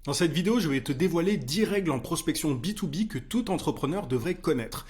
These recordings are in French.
Dans cette vidéo, je vais te dévoiler 10 règles en prospection B2B que tout entrepreneur devrait connaître.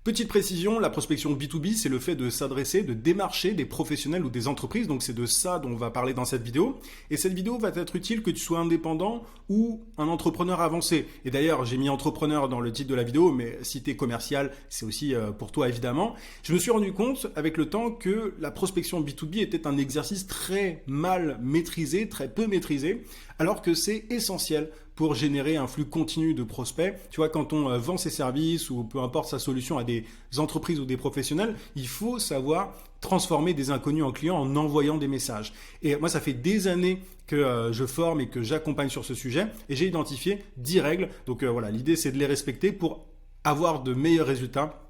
Petite précision, la prospection B2B, c'est le fait de s'adresser, de démarcher des professionnels ou des entreprises. Donc c'est de ça dont on va parler dans cette vidéo. Et cette vidéo va être utile que tu sois indépendant ou un entrepreneur avancé. Et d'ailleurs, j'ai mis entrepreneur dans le titre de la vidéo, mais si tu es commercial, c'est aussi pour toi évidemment. Je me suis rendu compte avec le temps que la prospection B2B était un exercice très mal maîtrisé, très peu maîtrisé, alors que c'est essentiel pour générer un flux continu de prospects. Tu vois, quand on vend ses services ou peu importe sa solution à des entreprises ou des professionnels, il faut savoir transformer des inconnus en clients en envoyant des messages. Et moi, ça fait des années que je forme et que j'accompagne sur ce sujet et j'ai identifié 10 règles. Donc voilà, l'idée c'est de les respecter pour avoir de meilleurs résultats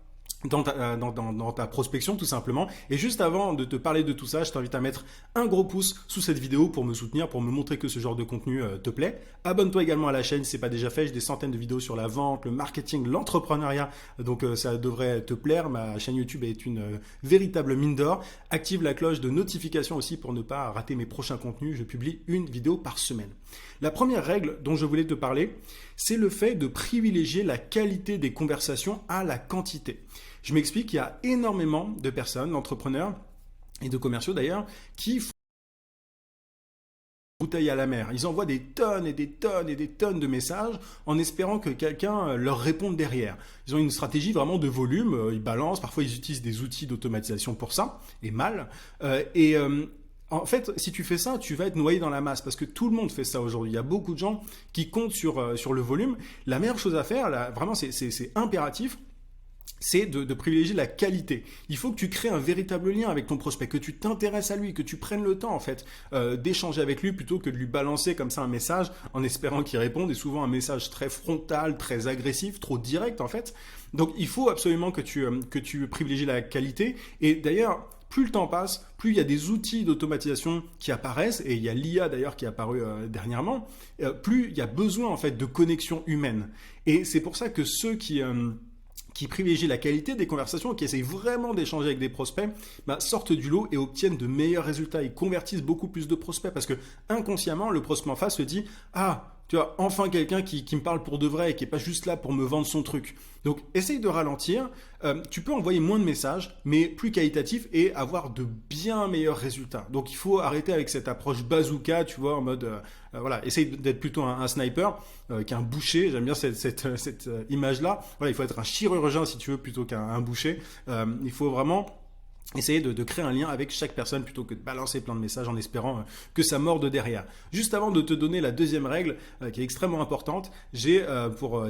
dans ta prospection tout simplement. Et juste avant de te parler de tout ça, je t'invite à mettre un gros pouce sous cette vidéo pour me soutenir, pour me montrer que ce genre de contenu te plaît. Abonne-toi également à la chaîne si ce n'est pas déjà fait. J'ai des centaines de vidéos sur la vente, le marketing, l'entrepreneuriat. Donc ça devrait te plaire. Ma chaîne YouTube est une véritable mine d'or. Active la cloche de notification aussi pour ne pas rater mes prochains contenus. Je publie une vidéo par semaine. La première règle dont je voulais te parler, c'est le fait de privilégier la qualité des conversations à la quantité. Je m'explique, il y a énormément de personnes, d'entrepreneurs et de commerciaux d'ailleurs, qui font bouteille à la mer. Ils envoient des tonnes et des tonnes et des tonnes de messages en espérant que quelqu'un leur réponde derrière. Ils ont une stratégie vraiment de volume, ils balancent, parfois ils utilisent des outils d'automatisation pour ça, et mal. En fait, si tu fais ça, tu vas être noyé dans la masse parce que tout le monde fait ça aujourd'hui. Il y a beaucoup de gens qui comptent sur le volume. La meilleure chose à faire, là, vraiment c'est impératif, c'est de privilégier la qualité. Il faut que tu crées un véritable lien avec ton prospect, que tu t'intéresses à lui, que tu prennes le temps en fait d'échanger avec lui plutôt que de lui balancer comme ça un message en espérant qu'il réponde, et souvent un message très frontal, très agressif, trop direct en fait. Donc il faut absolument que tu privilégies la qualité. Et d'ailleurs, plus le temps passe, plus il y a des outils d'automatisation qui apparaissent, et il y a l'IA d'ailleurs qui est apparu dernièrement, plus il y a besoin en fait de connexion humaine. Et c'est pour ça que ceux qui privilégient la qualité des conversations, qui essayent vraiment d'échanger avec des prospects, sortent du lot et obtiennent de meilleurs résultats. Ils convertissent beaucoup plus de prospects parce que inconsciemment, le prospect en face se dit « Ah, tu vois, enfin quelqu'un qui me parle pour de vrai et qui n'est pas juste là pour me vendre son truc. » Donc, essaye de ralentir. Tu peux envoyer moins de messages, mais plus qualitatifs et avoir de bien meilleurs résultats. Donc, il faut arrêter avec cette approche bazooka, tu vois, en mode, voilà, essaye d'être plutôt un sniper qu'un boucher. J'aime bien cette image-là. Voilà, il faut être un chirurgien, si tu veux, plutôt qu'un boucher. Il faut vraiment essayer de créer un lien avec chaque personne plutôt que de balancer plein de messages en espérant que ça morde derrière. Juste avant de te donner la deuxième règle qui est extrêmement importante, j'ai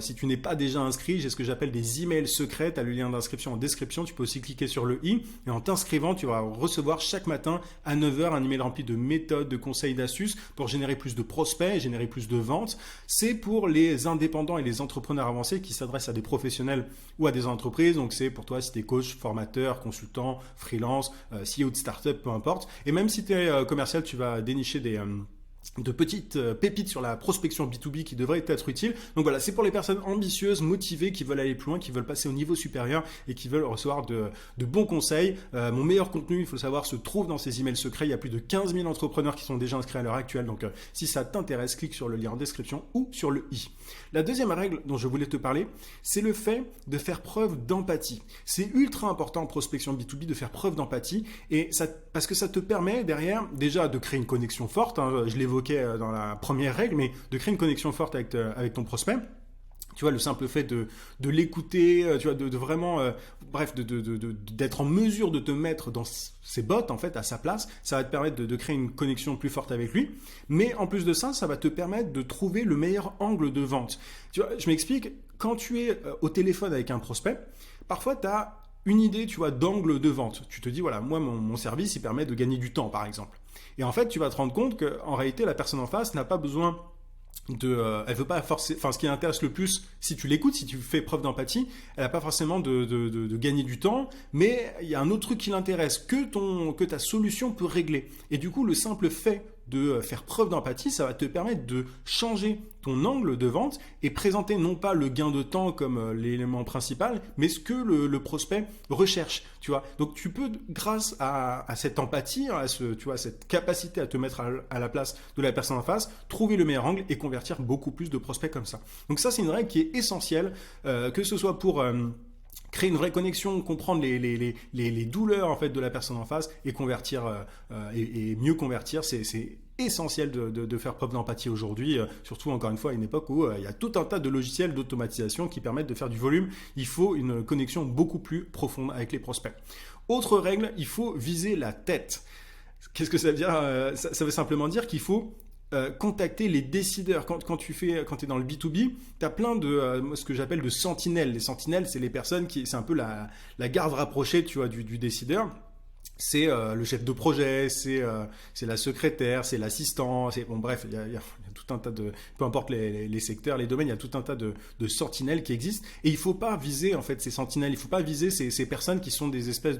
si tu n'es pas déjà inscrit, j'ai ce que j'appelle des emails secrets. Tu as le lien d'inscription en description. Tu peux aussi cliquer sur le i et en t'inscrivant, tu vas recevoir chaque matin à 9h un email rempli de méthodes, de conseils, d'astuces pour générer plus de prospects, générer plus de ventes. C'est pour les indépendants et les entrepreneurs avancés qui s'adressent à des professionnels ou à des entreprises. Donc c'est pour toi si tu es coach, formateur, consultant, freelance, CEO de start-up, peu importe. Et même si tu es commercial, tu vas dénicher de petites pépites sur la prospection B2B qui devraient être utiles. Donc voilà, c'est pour les personnes ambitieuses, motivées, qui veulent aller plus loin, qui veulent passer au niveau supérieur et qui veulent recevoir de bons conseils. Mon meilleur contenu, il faut le savoir, se trouve dans ces emails secrets. Il y a plus de 15 000 entrepreneurs qui sont déjà inscrits à l'heure actuelle. Donc si ça t'intéresse, clique sur le lien en description ou sur le i. La deuxième règle dont je voulais te parler, c'est le fait de faire preuve d'empathie. C'est ultra important en prospection B2B de faire preuve d'empathie parce que ça te permet derrière déjà de créer une connexion forte. Je l'évoquais dans la première règle, mais de créer une connexion forte avec ton prospect. Tu vois, le simple fait de l'écouter, tu vois, de vraiment, bref, d'être en mesure de te mettre dans ses bottes, en fait, à sa place, ça va te permettre de créer une connexion plus forte avec lui. Mais en plus de ça, ça va te permettre de trouver le meilleur angle de vente. Tu vois, je m'explique, quand tu es au téléphone avec un prospect, parfois tu as une idée, tu vois, d'angle de vente. Tu te dis, voilà, moi, mon service, il permet de gagner du temps, par exemple. Et en fait, tu vas te rendre compte qu'en réalité, la personne en face n'a pas besoin elle veut pas forcer, enfin ce qui l'intéresse le plus, si tu l'écoutes, si tu fais preuve d'empathie, elle n'a pas forcément de gagner du temps, mais il y a un autre truc qui l'intéresse, que ta solution peut régler. Et du coup, le simple fait de faire preuve d'empathie, ça va te permettre de changer ton angle de vente et présenter non pas le gain de temps comme l'élément principal, mais ce que le prospect recherche, tu vois. Donc tu peux, grâce à cette empathie, tu vois, cette capacité à te mettre à la place de la personne en face, trouver le meilleur angle et convertir beaucoup plus de prospects comme ça. Donc ça, c'est une règle qui est essentielle, que ce soit pour créer une vraie connexion, comprendre les douleurs en fait de la personne en face et convertir et mieux convertir, c'est essentiel de faire preuve d'empathie aujourd'hui, surtout encore une fois à une époque où il y a tout un tas de logiciels d'automatisation qui permettent de faire du volume. Il faut une connexion beaucoup plus profonde avec les prospects. Autre règle, il faut viser la tête. Qu'est-ce que ça veut dire? Ça veut simplement dire qu'il faut contacter les décideurs. Quand tu es dans le B2B, tu as plein de ce que j'appelle de sentinelles. Les sentinelles, c'est les personnes c'est un peu la garde rapprochée, tu vois, du décideur. C'est le chef de projet, c'est la secrétaire, c'est l'assistant, bon bref, il y a tout un tas de, peu importe les secteurs, les domaines, il y a tout un tas de sentinelles qui existent et il faut pas viser en fait ces sentinelles, il faut pas viser ces personnes qui sont des espèces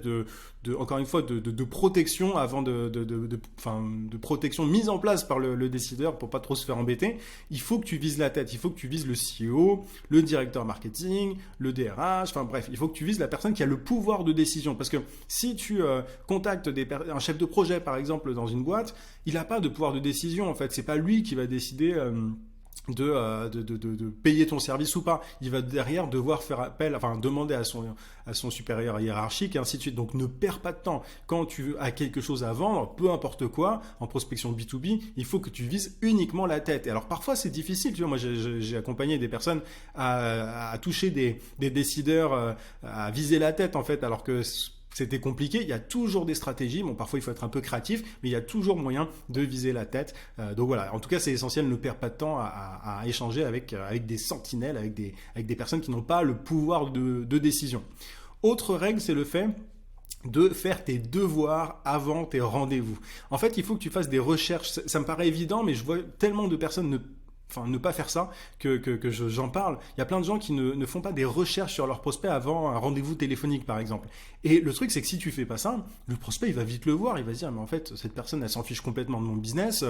encore une fois de protection avant de protection mise en place par le décideur pour pas trop se faire embêter. Il faut que tu vises la tête, il faut que tu vises le CEO, le directeur marketing, le DRH, enfin bref, il faut que tu vises la personne qui a le pouvoir de décision parce que si tu contacte un chef de projet par exemple dans une boîte, il n'a pas de pouvoir de décision en fait, c'est pas lui qui va décider de payer ton service ou pas. Il va derrière devoir faire appel, enfin demander à son supérieur hiérarchique et ainsi de suite. Donc ne perds pas de temps. Quand tu as quelque chose à vendre, peu importe quoi, en prospection B2B, il faut que tu vises uniquement la tête. Et alors parfois c'est difficile, tu vois, moi j'ai accompagné des personnes à toucher des décideurs, à viser la tête en fait, alors que c'était compliqué, il y a toujours des stratégies, bon parfois il faut être un peu créatif, mais il y a toujours moyen de viser la tête. Donc voilà, en tout cas c'est essentiel, ne perds pas de temps à échanger avec des sentinelles, avec des personnes qui n'ont pas le pouvoir de décision. Autre règle, c'est le fait de faire tes devoirs avant tes rendez-vous. En fait, il faut que tu fasses des recherches, ça me paraît évident, mais je vois tellement de personnes ne pas faire ça, que j'en parle. Il y a plein de gens qui ne font pas des recherches sur leurs prospects avant un rendez-vous téléphonique, par exemple. Et le truc, c'est que si tu fais pas ça, le prospect, il va vite le voir. Il va se dire, mais en fait, cette personne, elle s'en fiche complètement de mon business.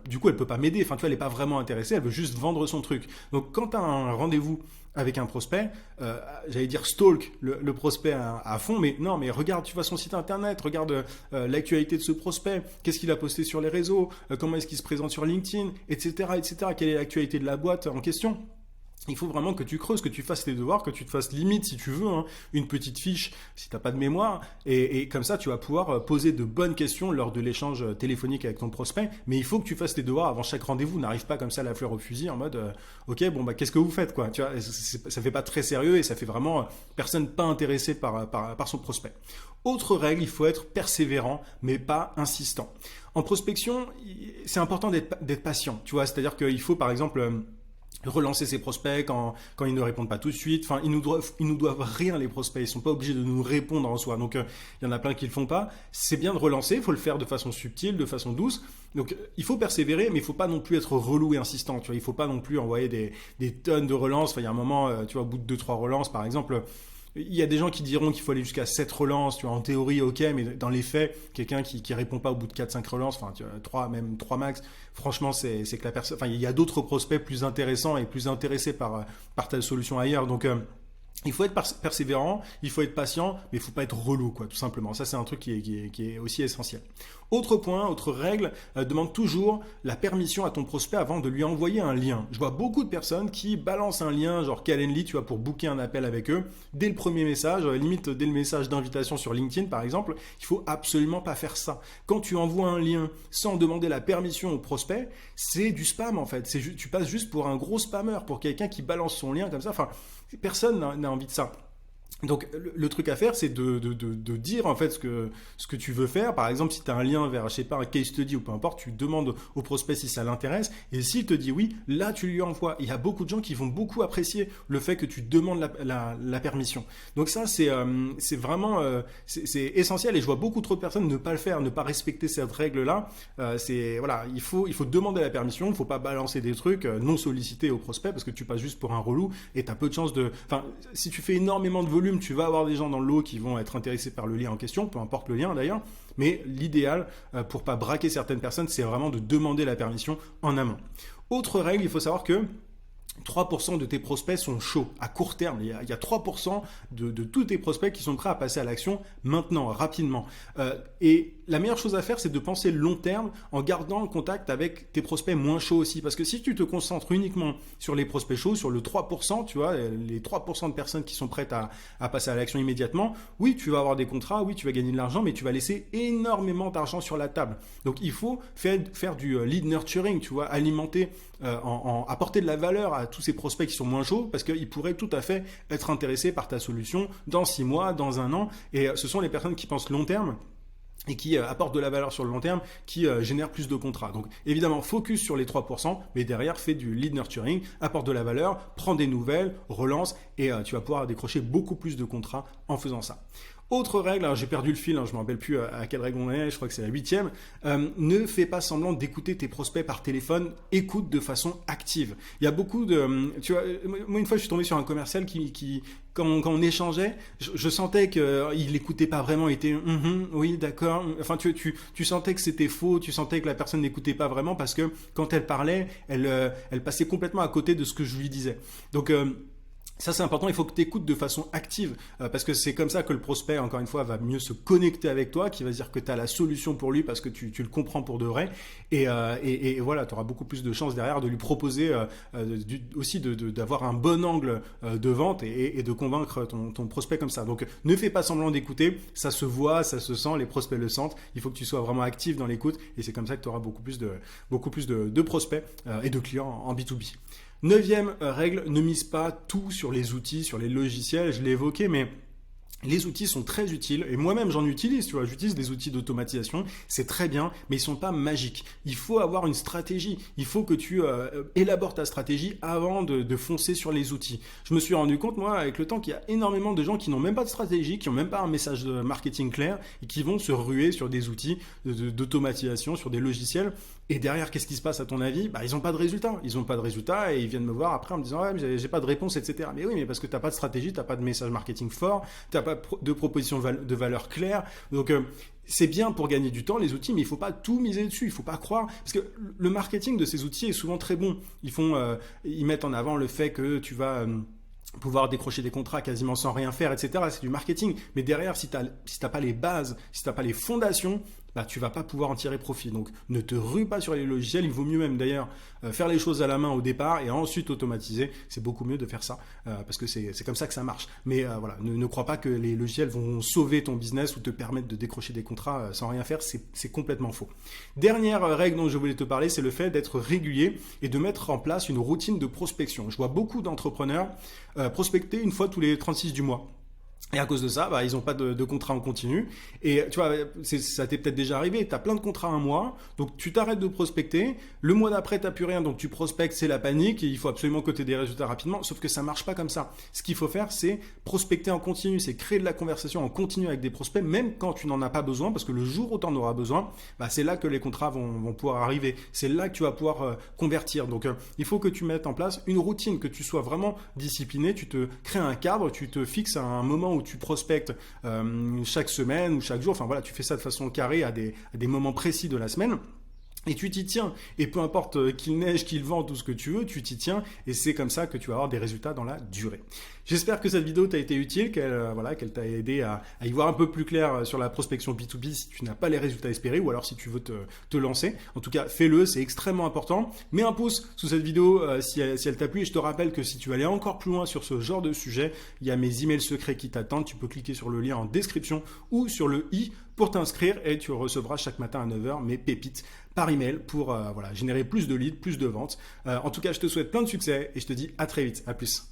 Du coup, elle peut pas m'aider. Enfin, tu vois, elle est pas vraiment intéressée. Elle veut juste vendre son truc. Donc, quand tu as un rendez-vous avec un prospect, j'allais dire stalk le prospect à fond, mais non, mais regarde, tu vois son site internet, regarde l'actualité de ce prospect, qu'est-ce qu'il a posté sur les réseaux, comment est-ce qu'il se présente sur LinkedIn, etc., etc., quelle est l'actualité de la boîte en question. Il faut vraiment que tu creuses, que tu fasses tes devoirs, que tu te fasses limite, si tu veux, une petite fiche, si tu n'as pas de mémoire. Et comme ça, tu vas pouvoir poser de bonnes questions lors de l'échange téléphonique avec ton prospect. Mais il faut que tu fasses tes devoirs avant chaque rendez-vous. N'arrive pas comme ça la fleur au fusil en mode ok, bon, bah, qu'est-ce que vous faites, quoi. Tu vois, ça fait pas très sérieux et ça fait vraiment personne pas intéressée par son prospect. Autre règle, il faut être persévérant, mais pas insistant. En prospection, c'est important d'être patient. Tu vois, c'est-à-dire qu'il faut, par exemple, relancer ses prospects quand ils ne répondent pas tout de suite. Enfin, ils nous doivent rien, les prospects. Ils sont pas obligés de nous répondre en soi. Donc, il y en a plein qui le font pas. C'est bien de relancer. Il faut le faire de façon subtile, de façon douce. Donc, il faut persévérer, mais il faut pas non plus être relou et insistant. Tu vois, il faut pas non plus envoyer des tonnes de relances. Enfin, il y a un moment, tu vois, au bout de 2-3 relances, par exemple, il y a des gens qui diront qu'il faut aller jusqu'à 7 relances, tu vois, en théorie, ok, mais dans les faits, quelqu'un qui répond pas au bout de 4-5 relances, enfin, tu vois, 3 max, franchement, c'est que la personne, enfin, il y a d'autres prospects plus intéressants et plus intéressés par ta solution ailleurs. Donc, il faut être persévérant, il faut être patient, mais il faut pas être relou, quoi, tout simplement. Ça, c'est un truc qui est aussi essentiel. Autre point, autre règle, demande toujours la permission à ton prospect avant de lui envoyer un lien. Je vois beaucoup de personnes qui balancent un lien, genre Calendly, tu vois, pour booker un appel avec eux, dès le premier message, limite dès le message d'invitation sur LinkedIn, par exemple. Il faut absolument pas faire ça. Quand tu envoies un lien sans demander la permission au prospect, c'est du spam, en fait. Tu passes juste pour un gros spammeur, pour quelqu'un qui balance son lien comme ça. Enfin, personne n'a envie de ça. Donc le truc à faire, c'est de dire en fait ce que tu veux faire. Par exemple, si tu as un lien vers, je sais pas, un case study ou peu importe, tu demandes au prospect si ça l'intéresse. Et s'il te dit oui, là tu lui envoies. Il y a beaucoup de gens qui vont beaucoup apprécier le fait que tu demandes la permission. Donc ça, c'est vraiment c'est essentiel. Et je vois beaucoup trop de personnes ne pas le faire, ne pas respecter cette règle-là. Voilà, il faut demander la permission. Il faut pas balancer des trucs non sollicités au prospect parce que tu passes juste pour un relou et tu as peu de chances de. Enfin, si tu fais énormément de volume, tu vas avoir des gens dans le lot qui vont être intéressés par le lien en question, peu importe le lien d'ailleurs. Mais l'idéal, pour pas braquer certaines personnes, c'est vraiment de demander la permission en amont. Autre règle, il faut savoir que 3% de tes prospects sont chauds à court terme. Il y a 3% de tous tes prospects qui sont prêts à passer à l'action maintenant, rapidement. Et la meilleure chose à faire, c'est de penser long terme en gardant le contact avec tes prospects moins chauds aussi. Parce que si tu te concentres uniquement sur les prospects chauds, sur le 3%, tu vois, les 3% de personnes qui sont prêtes à passer à l'action immédiatement, oui, tu vas avoir des contrats, oui, tu vas gagner de l'argent, mais tu vas laisser énormément d'argent sur la table. Donc, il faut faire du lead nurturing, tu vois, alimenter, apporter de la valeur à tous ces prospects qui sont moins chauds parce qu'ils pourraient tout à fait être intéressés par ta solution dans 6 mois, dans 1 an. Et ce sont les personnes qui pensent long terme et qui apportent de la valeur sur le long terme, qui génèrent plus de contrats. Donc évidemment, focus sur les 3%, mais derrière, fais du lead nurturing, apporte de la valeur, prends des nouvelles, relance, et tu vas pouvoir décrocher beaucoup plus de contrats en faisant ça. Autre règle, alors j'ai perdu le fil, je ne me rappelle plus à quelle règle on est, je crois que c'est la 8e, ne fais pas semblant d'écouter tes prospects par téléphone, écoute de façon active. Il y a beaucoup de... Tu vois, moi une fois je suis tombé sur un commercial qui quand on échangeait, je sentais qu'il n'écoutait pas vraiment, il était oui d'accord, enfin tu sentais que c'était faux, tu sentais que la personne n'écoutait pas vraiment parce que quand elle parlait, elle passait complètement à côté de ce que je lui disais. Donc... ça c'est important, il faut que tu écoutes de façon active parce que c'est comme ça que le prospect, encore une fois, va mieux se connecter avec toi, qui va se dire que tu as la solution pour lui parce que tu le comprends pour de vrai et voilà, tu auras beaucoup plus de chances derrière de lui proposer aussi d'avoir un bon angle de vente et de convaincre ton prospect comme ça. Donc ne fais pas semblant d'écouter, ça se voit, ça se sent, les prospects le sentent, il faut que tu sois vraiment actif dans l'écoute et c'est comme ça que tu auras beaucoup plus de prospects et de clients en B2B. 9e règle, ne mise pas tout sur les outils, sur les logiciels, je l'ai évoqué, mais les outils sont très utiles et moi-même j'en utilise, tu vois, j'utilise des outils d'automatisation, c'est très bien, mais ils sont pas magiques. Il faut avoir une stratégie, il faut que tu élabores ta stratégie avant de foncer sur les outils. Je me suis rendu compte, moi, avec le temps, qu'il y a énormément de gens qui n'ont même pas de stratégie, qui n'ont même pas un message de marketing clair et qui vont se ruer sur des outils d'automatisation, sur des logiciels. Et derrière, qu'est-ce qui se passe à ton avis ? Ils n'ont pas de résultats. Ils n'ont pas de résultats et ils viennent me voir après en me disant « Ouais, j'ai pas de réponse, etc. » Mais oui, mais parce que tu n'as pas de stratégie, tu n'as pas de message marketing fort, tu n'as pas de proposition de valeur claire. Donc, c'est bien pour gagner du temps, les outils, mais il ne faut pas tout miser dessus. Il ne faut pas croire. Parce que le marketing de ces outils est souvent très bon. Ils mettent en avant le fait que tu vas... pouvoir décrocher des contrats quasiment sans rien faire, etc. C'est du marketing. Mais derrière, si t'as pas les bases, si t'as pas les fondations, tu vas pas pouvoir en tirer profit. Donc, ne te rue pas sur les logiciels. Il vaut mieux même d'ailleurs faire les choses à la main au départ et ensuite automatiser. C'est beaucoup mieux de faire ça parce que c'est comme ça que ça marche. Mais voilà, ne crois pas que les logiciels vont sauver ton business ou te permettre de décrocher des contrats sans rien faire. C'est complètement faux. Dernière règle dont je voulais te parler, c'est le fait d'être régulier et de mettre en place une routine de prospection. Je vois beaucoup d'entrepreneurs prospecter une fois tous les 36 du mois. Et à cause de ça, ils n'ont pas de contrat en continu. Et tu vois, ça t'est peut-être déjà arrivé, tu as plein de contrats un mois, donc tu t'arrêtes de prospecter, le mois d'après, tu n'as plus rien, donc tu prospectes, c'est la panique, et il faut absolument que tu aies des résultats rapidement, sauf que ça ne marche pas comme ça. Ce qu'il faut faire, c'est prospecter en continu, c'est créer de la conversation en continu avec des prospects, même quand tu n'en as pas besoin, parce que le jour où tu en auras besoin, c'est là que les contrats vont pouvoir arriver, c'est là que tu vas pouvoir convertir. Donc il faut que tu mettes en place une routine, que tu sois vraiment discipliné, tu te crées un cadre, tu te fixes à un moment où tu prospectes chaque semaine ou chaque jour, enfin voilà, tu fais ça de façon carrée à des moments précis de la semaine. Et tu t'y tiens. Et peu importe qu'il neige, qu'il vente, tout ce que tu veux, tu t'y tiens. Et c'est comme ça que tu vas avoir des résultats dans la durée. J'espère que cette vidéo t'a été utile, qu'elle t'a aidé à y voir un peu plus clair sur la prospection B2B si tu n'as pas les résultats espérés ou alors si tu veux te lancer. En tout cas, fais-le, c'est extrêmement important. Mets un pouce sous cette vidéo si elle t'a plu. Et je te rappelle que si tu veux aller encore plus loin sur ce genre de sujet, il y a mes emails secrets qui t'attendent. Tu peux cliquer sur le lien en description ou sur le i pour t'inscrire et tu recevras chaque matin à 9h mes pépites par email pour générer plus de leads, plus de ventes. En tout cas, je te souhaite plein de succès et je te dis à très vite. À plus.